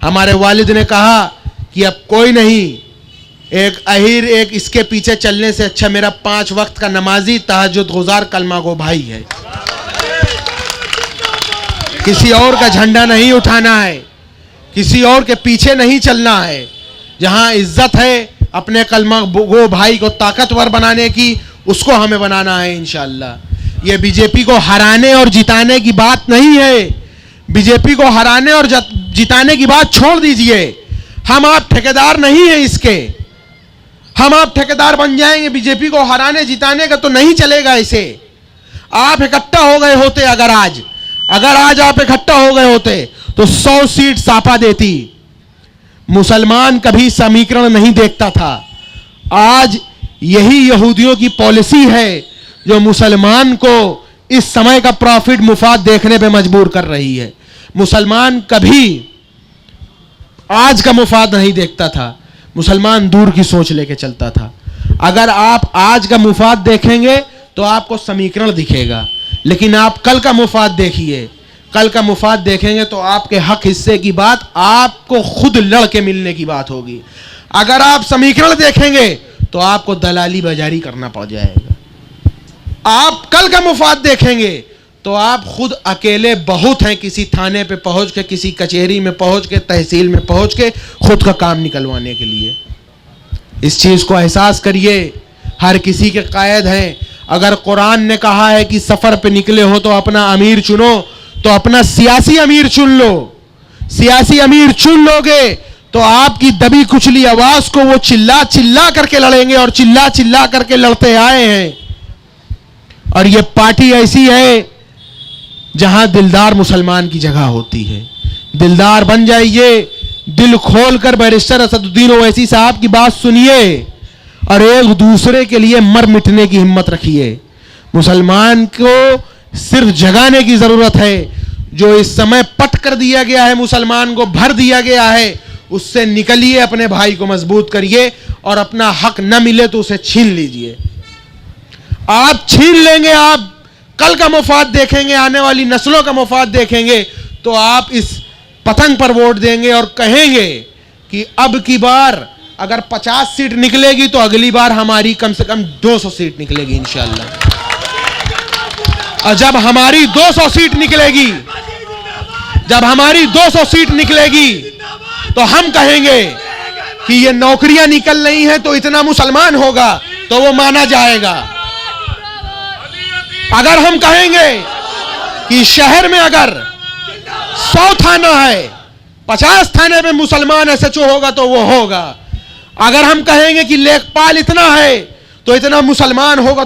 हमारे वालिद ने कहा कि अब कोई नहीं, एक अहीर एक इसके पीछे चलने से अच्छा मेरा 5 वक्त का नमाजी तहज्जुद गुजार कलमा गो भाई है। किसी और का झंडा नहीं उठाना है, किसी और के पीछे नहीं चलना है। जहां इज्जत है अपने कलमा गो भाई को ताकतवर बनाने की, उसको हमें बनाना है इंशाअल्लाह। ये बीजेपी को हराने और जिताने की बात नहीं है। बीजेपी को हराने और जिताने की बात छोड़ दीजिए। हम आप ठेकेदार नहीं है इसके। हम आप ठेकेदार बन जाएंगे बीजेपी को हराने जिताने का, तो नहीं चलेगा इसे। आप इकट्ठा हो गए होते, अगर आज आप इकट्ठा हो गए होते तो 100 सीट सापा देती। मुसलमान कभी समीकरण नहीं देखता था। आज यही यहूदियों की पॉलिसी है जो मुसलमान को इस समय का प्रॉफिट मुफाद देखने पे मजबूर कर रही है। मुसलमान कभी आज का मुफाद नहीं देखता था, मुसलमान दूर की सोच लेके चलता था। अगर आप आज का मुफाद देखेंगे तो आपको समीकरण दिखेगा, लेकिन आप कल का मुफाद देखिए। कल का मुफाद देखेंगे तो आपके हक हिस्से की बात आपको खुद लड़ के मिलने की बात होगी। अगर आप समीकरण देखेंगे तो आपको दलाली बाजारी करना पड़ जाएगा। आप कल का मुफाद देखेंगे तो आप खुद अकेले बहुत हैं, किसी थाने पे पहुंच के, किसी कचहरी में पहुंच के, तहसील में पहुंच के खुद का काम निकलवाने के लिए। इस चीज को एहसास करिए। हर किसी के कायद हैं। अगर कुरान ने कहा है कि सफर पे निकले हो तो अपना अमीर चुनो, तो अपना सियासी अमीर चुन लो। सियासी अमीर चुन लोगे तो आपकी दबी कुचली आवाज को वो चिल्ला चिल्ला करके लड़ेंगे, और चिल्ला चिल्ला करके लड़ते आए हैं। और ये पार्टी ऐसी है जहां दिलदार मुसलमान की जगह होती है। दिलदार बन जाइए, दिल खोलकर बैरिस्टर असदुद्दीन ओवैसी साहब की बात सुनिए और एक दूसरे के लिए मर मिटने की हिम्मत रखिए। मुसलमान को सिर्फ जगाने की जरूरत है। जो इस समय पट कर दिया गया है, मुसलमान को भर दिया गया है, उससे निकलिए, अपने भाई को मजबूत करिए, और अपना हक न मिले तो उसे छीन लीजिए। आप छीन लेंगे, आप कल का मुफाद देखेंगे, आने वाली नस्लों का मुफाद देखेंगे, तो आप इस पतंग पर वोट देंगे और कहेंगे कि अब की बार अगर 50 सीट निकलेगी तो अगली बार हमारी कम से कम 200 सीट निकलेगी इंशाअल्लाह। और जब हमारी 200 सीट निकलेगी, जब हमारी 200 सीट निकलेगी तो हम कहेंगे कि ये नौकरियां निकल रही हैं तो इतना मुसलमान होगा, तो वो माना जाएगा। अगर हम कहेंगे कि शहर में अगर 100 थाना है, 50 थाने में मुसलमान एसएचओ होगा तो वो होगा। अगर हम कहेंगे कि लेखपाल इतना है तो इतना मुसलमान होगा